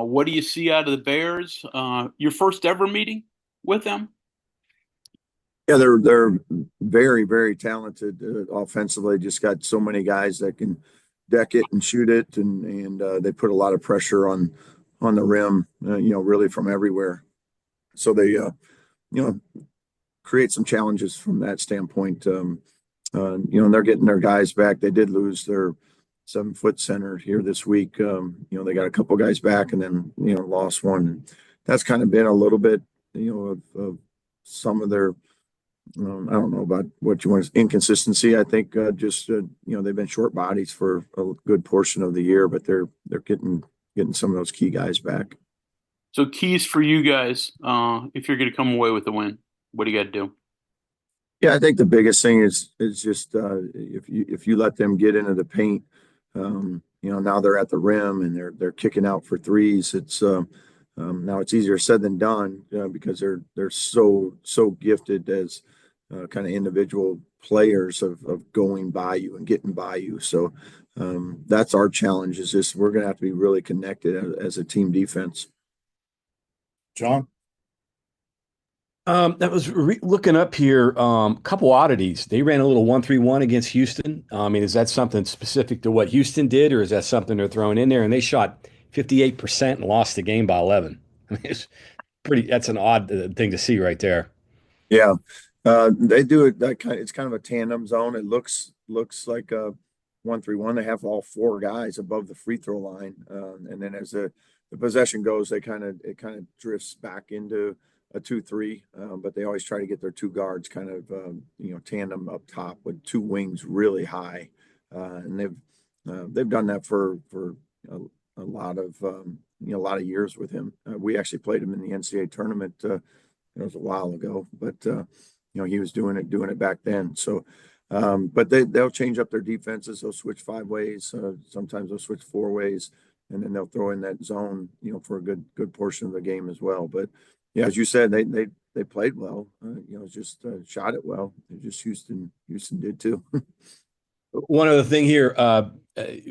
What do you see out of the Bears? Your first ever meeting with them? Yeah, they're very, very talented offensively. Just got so many guys that can deck it and shoot it, and they put a lot of pressure on the rim. Really from everywhere. So they know create some challenges from that standpoint. And they're getting their guys back. They did lose their 7-foot center here this week. They got a couple guys back, and then lost one. That's kind of been a little bit of some of their I don't know about what you want inconsistency. I think just they've been short bodies for a good portion of the year, but they're getting some of those key guys back. So keys for you guys, if you're going to come away with the win, what do you got to do? Yeah, I think the biggest thing is just if you let them get into the paint, now they're at the rim and they're kicking out for threes. It's now it's easier said than done because they're so gifted as kind of individual players of going by you and getting by you. So that's our challenge. Is just we're going to have to be really connected as a team defense. John? That was looking up here. Couple oddities. They ran a little 1-3-1 against Houston. I mean, is that something specific to what Houston did, or is that something they're throwing in there? And they shot 58% and lost the game by 11. I mean, it's pretty. That's an odd thing to see right there. Yeah, they do it. It's kind of a tandem zone. It looks like a 1-3-1. They have all four guys above the free throw line, and then as the possession goes, it kind of drifts back into a 2-3, but they always try to get their two guards kind of tandem up top with two wings really high, and they've done that for a, a lot of a lot of years with him. We actually played him in the NCAA tournament. It was a while ago, but he was doing it back then. So, but they'll change up their defenses. They'll switch 5 ways. Sometimes they'll switch 4 ways, and then they'll throw in that zone, for a good portion of the game as well. But yeah, as you said, they played well. Just shot it well. Houston did too. One other thing here,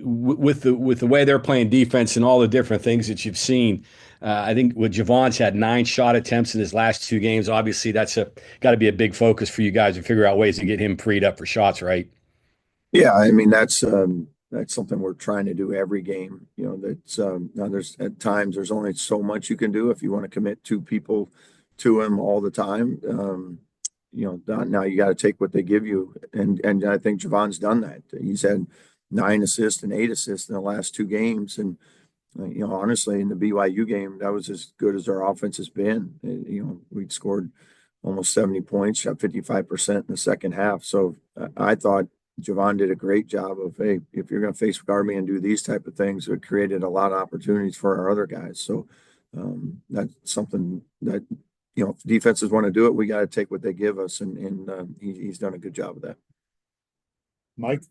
with the way they're playing defense and all the different things that you've seen, I think with Javon's had 9 shot attempts in his last 2 games. Obviously, that's got to be a big focus for you guys to figure out ways to get him freed up for shots, right? Yeah, I mean that's something we're trying to do every game. That's now there's at times there's only so much you can do if you want to commit 2 people to him all the time. Now you got to take what they give you, and I think Javon's done that. He's had 9 assists and 8 assists in the last 2 games, and honestly, in the BYU game, that was as good as our offense has been. We'd scored almost 70 points, shot 55% in the second half. So I thought Javon did a great job of, hey, if you're going to face guard me and do these type of things, it created a lot of opportunities for our other guys. So that's something that if defenses want to do it, we got to take what they give us, and he's done a good job of that. Mike?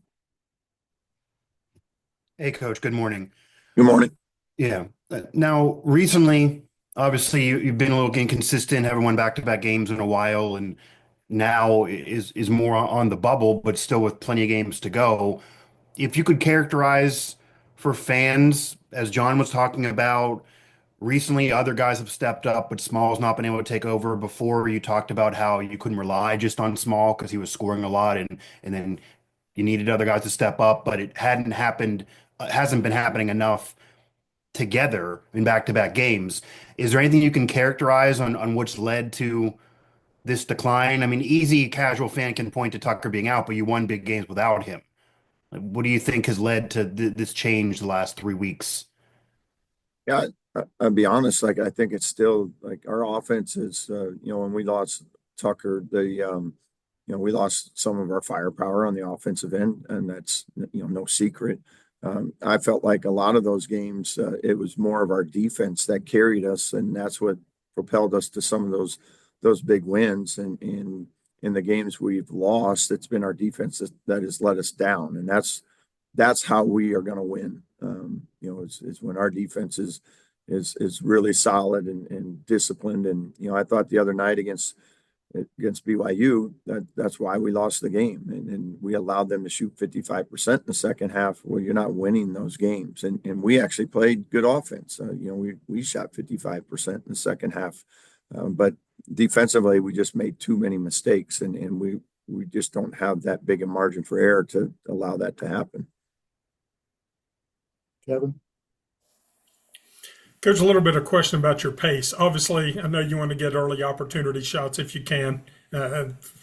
Hey, Coach. Good morning. Good morning. Yeah. Now, recently, obviously, you've been a little inconsistent, haven't won back-to-back games in a while, and now is more on the bubble, but still with plenty of games to go. If you could characterize for fans, as John was talking about, recently other guys have stepped up, but Small's not been able to take over. Before, you talked about how you couldn't rely just on Small because he was scoring a lot, and then you needed other guys to step up, but it hadn't happened, hasn't been happening enough together in back-to-back games. Is there anything you can characterize on what's led to this decline? I mean, easy casual fan can point to Tucker being out, but you won big games without him. What do you think has led to this change the last 3 weeks? Yeah, I'll be honest. Like I think it's still like our offense is. When we lost Tucker, we lost some of our firepower on the offensive end, and that's no secret. I felt like a lot of those games, it was more of our defense that carried us, and that's what propelled us to some of those big wins. And in the games we've lost, it's been our defense that has let us down, and that's how we are going to win. Is when our defense is really solid and disciplined. And I thought the other night against against BYU, that's why we lost the game. And we allowed them to shoot 55% in the second half. Well, you're not winning those games. And we actually played good offense. We shot 55% in the second half. But defensively, we just made too many mistakes, and we just don't have that big a margin for error to allow that to happen. Kevin? There's a little bit of question about your pace. Obviously, I know you want to get early opportunity shots if you can,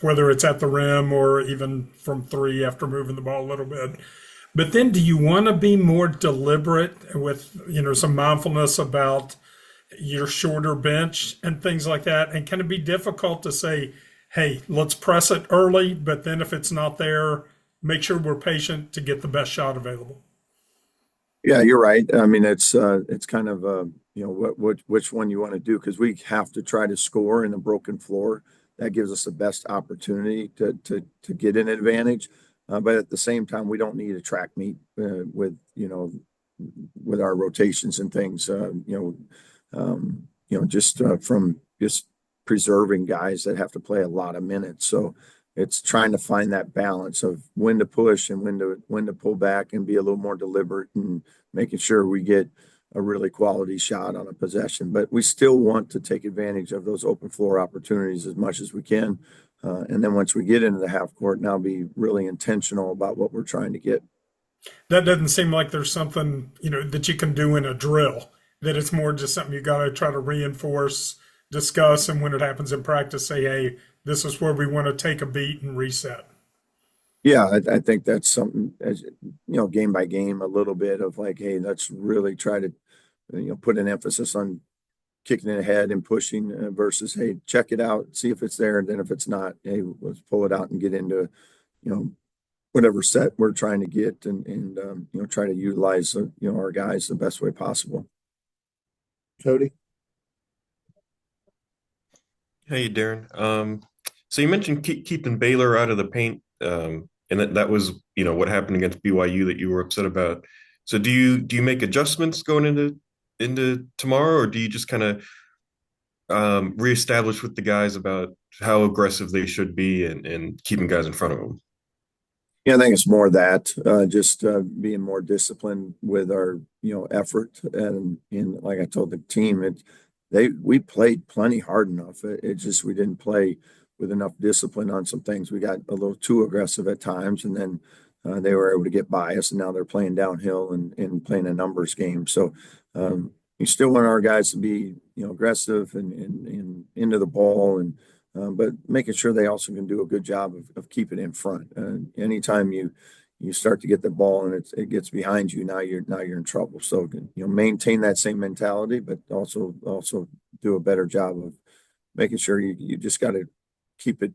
whether it's at the rim or even from three after moving the ball a little bit. But then do you want to be more deliberate with, some mindfulness about your shorter bench and things like that? And can it be difficult to say, hey, let's press it early, but then if it's not there, make sure we're patient to get the best shot available? Yeah, you're right. I mean, it's kind of which one you want to do, because we have to try to score in a broken floor. That gives us the best opportunity to get an advantage. But at the same time, we don't need a track meet with our rotations and things. From just preserving guys that have to play a lot of minutes. So it's trying to find that balance of when to push and when to pull back and be a little more deliberate and making sure we get a really quality shot on a possession. But we still want to take advantage of those open floor opportunities as much as we can. And then once we get into the half court, now be really intentional about what we're trying to get. That doesn't seem like there's something, that you can do in a drill, that it's more just something you got to try to reinforce, discuss, and when it happens in practice, say, hey, this is where we want to take a beat and reset. Yeah, I think that's something, as game by game, a little bit of like, hey, let's really try to, put an emphasis on kicking it ahead and pushing versus, hey, check it out, see if it's there. And then if it's not, hey, let's pull it out and get into, whatever set we're trying to get and try to utilize, our guys the best way possible. Cody? Hey, Darren. So you mentioned keeping Baylor out of the paint, and that was, what happened against BYU that you were upset about. So do you make adjustments going into tomorrow, or do you just kind of reestablish with the guys about how aggressive they should be and keeping guys in front of them? Yeah, I think it's more that just being more disciplined with our effort, and like I told the team, we played plenty hard enough. It just we didn't play with enough discipline on some things. We got a little too aggressive at times, and then they were able to get by us, and now they're playing downhill and playing a numbers game. So you still want our guys to be aggressive and into the ball, and but making sure they also can do a good job of keeping it in front. Anytime you start to get the ball and it gets behind you, now you're in trouble. So maintain that same mentality, but also do a better job of making sure you just got to keep it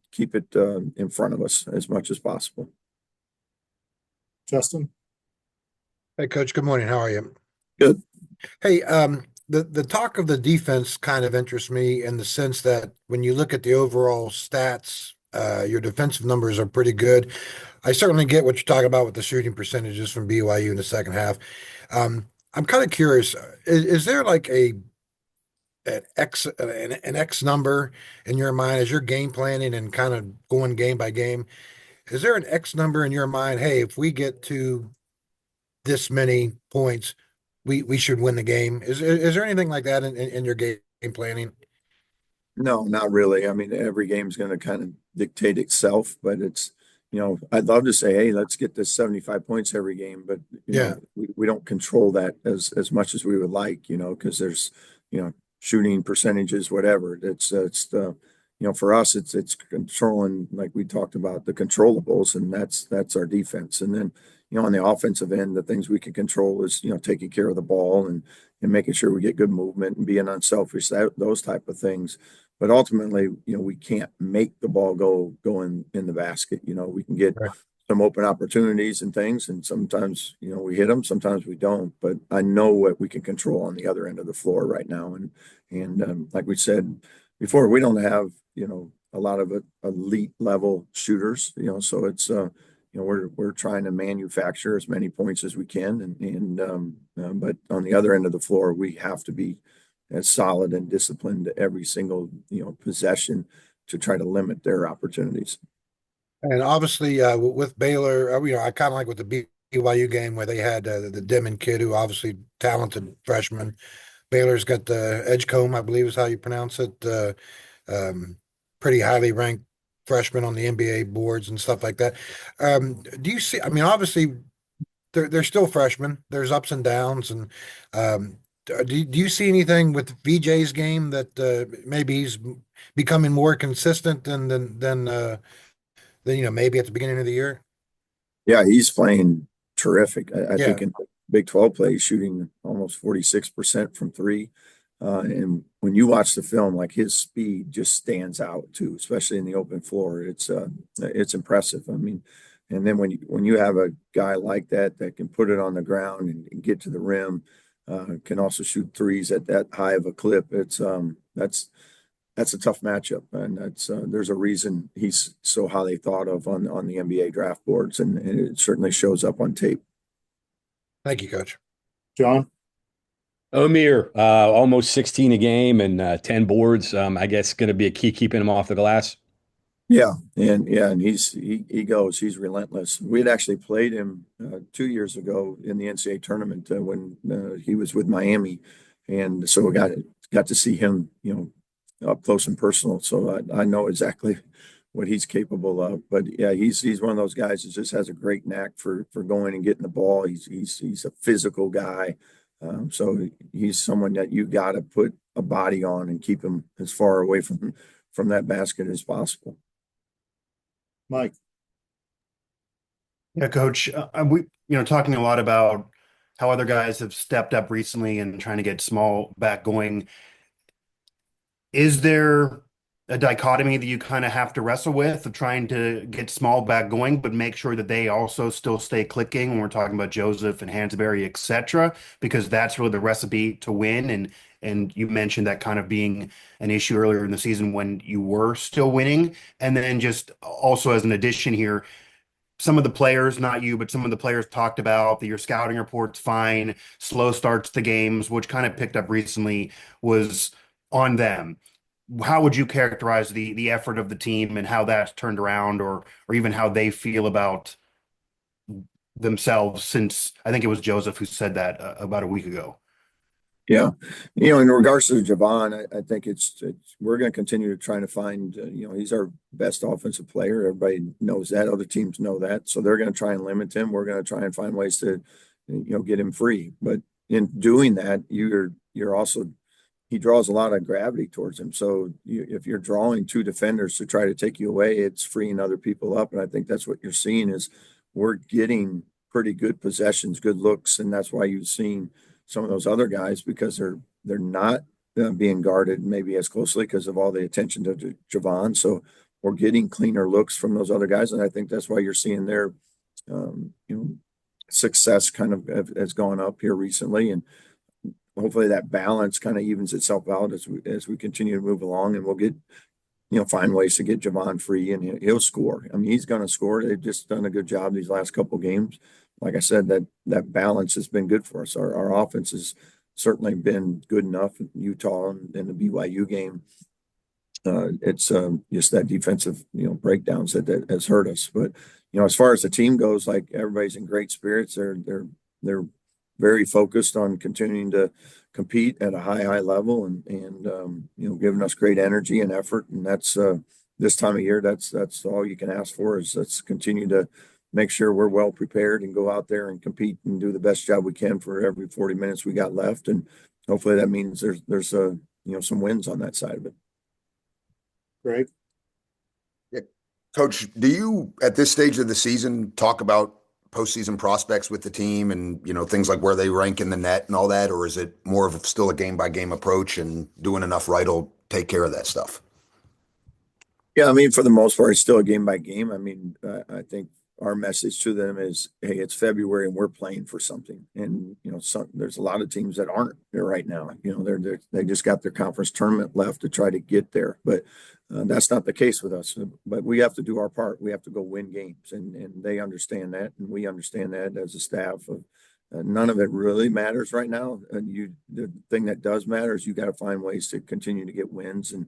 in front of us as much as possible. Justin? Hey, Coach. Good morning. How are you? Good. Hey, the talk of the defense kind of interests me in the sense that when you look at the overall stats, your defensive numbers are pretty good. I certainly get what you're talking about with the shooting percentages from BYU in the second half. I'm kind of curious, is there like an X number in your mind as you're game planning and kind of going game by game? Is there an X number in your mind? Hey, if we get to this many points, we should win the game. Is there anything like that in your game planning? No, not really. I mean, every game's going to kind of dictate itself, but it's, I'd love to say, hey, let's get to 75 points every game, but we don't control that as much as we would like, because there's, shooting percentages, whatever. It's for us, it's controlling, like we talked about, the controllables, and that's our defense. And then, on the offensive end, the things we can control is, taking care of the ball and making sure we get good movement and being unselfish, those type of things. But ultimately, we can't make the ball go in the basket. We can get some open opportunities and things, and sometimes, we hit them, sometimes we don't. But I know what we can control on the other end of the floor right now. And like we said before, we don't have, a lot of elite level shooters, so it's, we're trying to manufacture as many points as we can. But on the other end of the floor, we have to be as solid and disciplined every single, possession try to limit their opportunities. And obviously, with Baylor, I kind of like with the BYU game where they had the Demon kid, who obviously talented freshman. Baylor's got the Edgecombe, I believe is how you pronounce it. Um, Pretty highly ranked freshman on the NBA boards and stuff like that. Do you see? I mean, obviously, they're still freshmen. There's ups and downs, and do you see anything with VJ's game that maybe he's becoming more consistent than maybe at the beginning of the year? Yeah, he's playing terrific. I Yeah. think in Big 12 play, he's shooting almost 46% from three. And when you watch the film, like his speed just stands out too, especially in the open floor. It's impressive. I mean, and then when you have a guy like that that can put it on the ground and get to the rim, can also shoot threes at that high of a clip. That's a tough matchup, and there's a reason he's so highly thought of on the NBA draft boards, and it certainly shows up on tape. Thank you, Coach. John? Omir, almost 16 a game and 10 boards. I guess going to be a key keeping him off the glass. And he's relentless. We had actually played him 2 years ago in the NCAA tournament when he was with Miami, and so we got to see him, up close and personal. So I know exactly what he's capable of. But yeah, he's one of those guys that just has a great knack for going and getting the ball. He's a physical guy. So he's someone that you got to put a body on and keep him as far away from that basket as possible. Mike? Yeah, Coach. We talking a lot about how other guys have stepped up recently and trying to get small back going. Is there a dichotomy that you kind of have to wrestle with of trying to get small back going, but make sure that they also still stay clicking when we're talking about Joseph and Hansberry, etc., because that's really the recipe to win. And you mentioned that kind of being an issue earlier in the season when you were still winning. And then just also as an addition here, some of the players, not you, but some of the players talked about that your scouting report's fine, slow starts to games, which kind of picked up recently was on them. How would you characterize the effort of the team and how that's turned around, or even how they feel about themselves since I think it was Joseph who said that about a week ago? Yeah, in regards to Javon, I think we're going to continue to try to find. He's our best offensive player. Everybody knows that. Other teams know that, so they're going to try and limit him. We're going to try and find ways to, get him free. But in doing that, you're also he draws a lot of gravity towards him. So if you're drawing two defenders to try to take you away, it's freeing other people up. And I think that's what you're seeing is we're getting pretty good possessions, good looks, and that's why you've seen some of those other guys because they're not being guarded maybe as closely because of all the attention to Javon. So we're getting cleaner looks from those other guys, and I think that's why you're seeing their success kind of has gone up here recently, and hopefully that balance kind of evens itself out as we continue to move along, and we'll get find ways to get Javon free, and he'll score. I mean, he's going to score. They've just done a good job these last couple games. Like I said, that balance has been good for us. Our offense has certainly been good enough in Utah and in the BYU game. It's just that defensive, breakdowns that has hurt us. But as far as the team goes, like everybody's in great spirits. They're very focused on continuing to compete at a high level and giving us great energy and effort. And that's this time of year, that's all you can ask for is let's continue to make sure we're well prepared and go out there and compete and do the best job we can for every 40 minutes we got left. And hopefully that means there's some wins on that side of it. Greg? Yeah. Coach, do you at this stage of the season talk about postseason prospects with the team and things like where they rank in the net and all that, or is it more of still a game by game approach and doing enough right will take care of that stuff? Yeah, I mean, for the most part, it's still a game by game. I mean, I think our message to them is, hey, it's February and we're playing for something. And there's a lot of teams that aren't there right now. They just got their conference tournament left to try to get there, but that's not the case with us. But we have to do our part. We have to go win games, and they understand that, and we understand that as a staff. None of it really matters right now. The thing that does matter is you got to find ways to continue to get wins and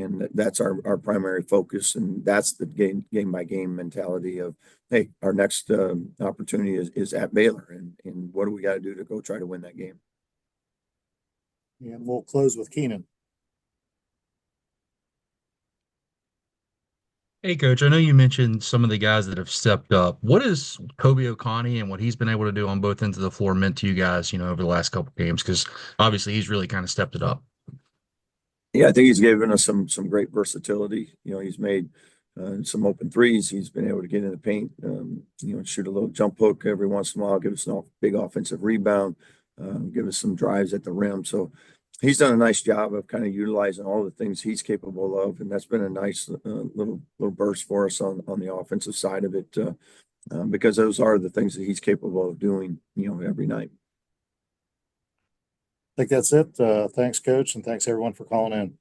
And that's our primary focus. And that's the game by game mentality of, hey, our next opportunity is at Baylor. And what do we got to do to go try to win that game? And we'll close with Keenan. Hey, Coach, I know you mentioned some of the guys that have stepped up. What is Kobe Oconee and what he's been able to do on both ends of the floor meant to you guys, over the last couple of games? Because obviously he's really kind of stepped it up. Yeah, I think he's given us some great versatility. He's made some open threes. He's been able to get in the paint, shoot a little jump hook every once in a while, give us a big offensive rebound, give us some drives at the rim. So he's done a nice job of kind of utilizing all the things he's capable of, and that's been a nice little burst for us on the offensive side of it, because those are the things that he's capable of doing, every night. I think that's it. Thanks, Coach, and thanks everyone for calling in.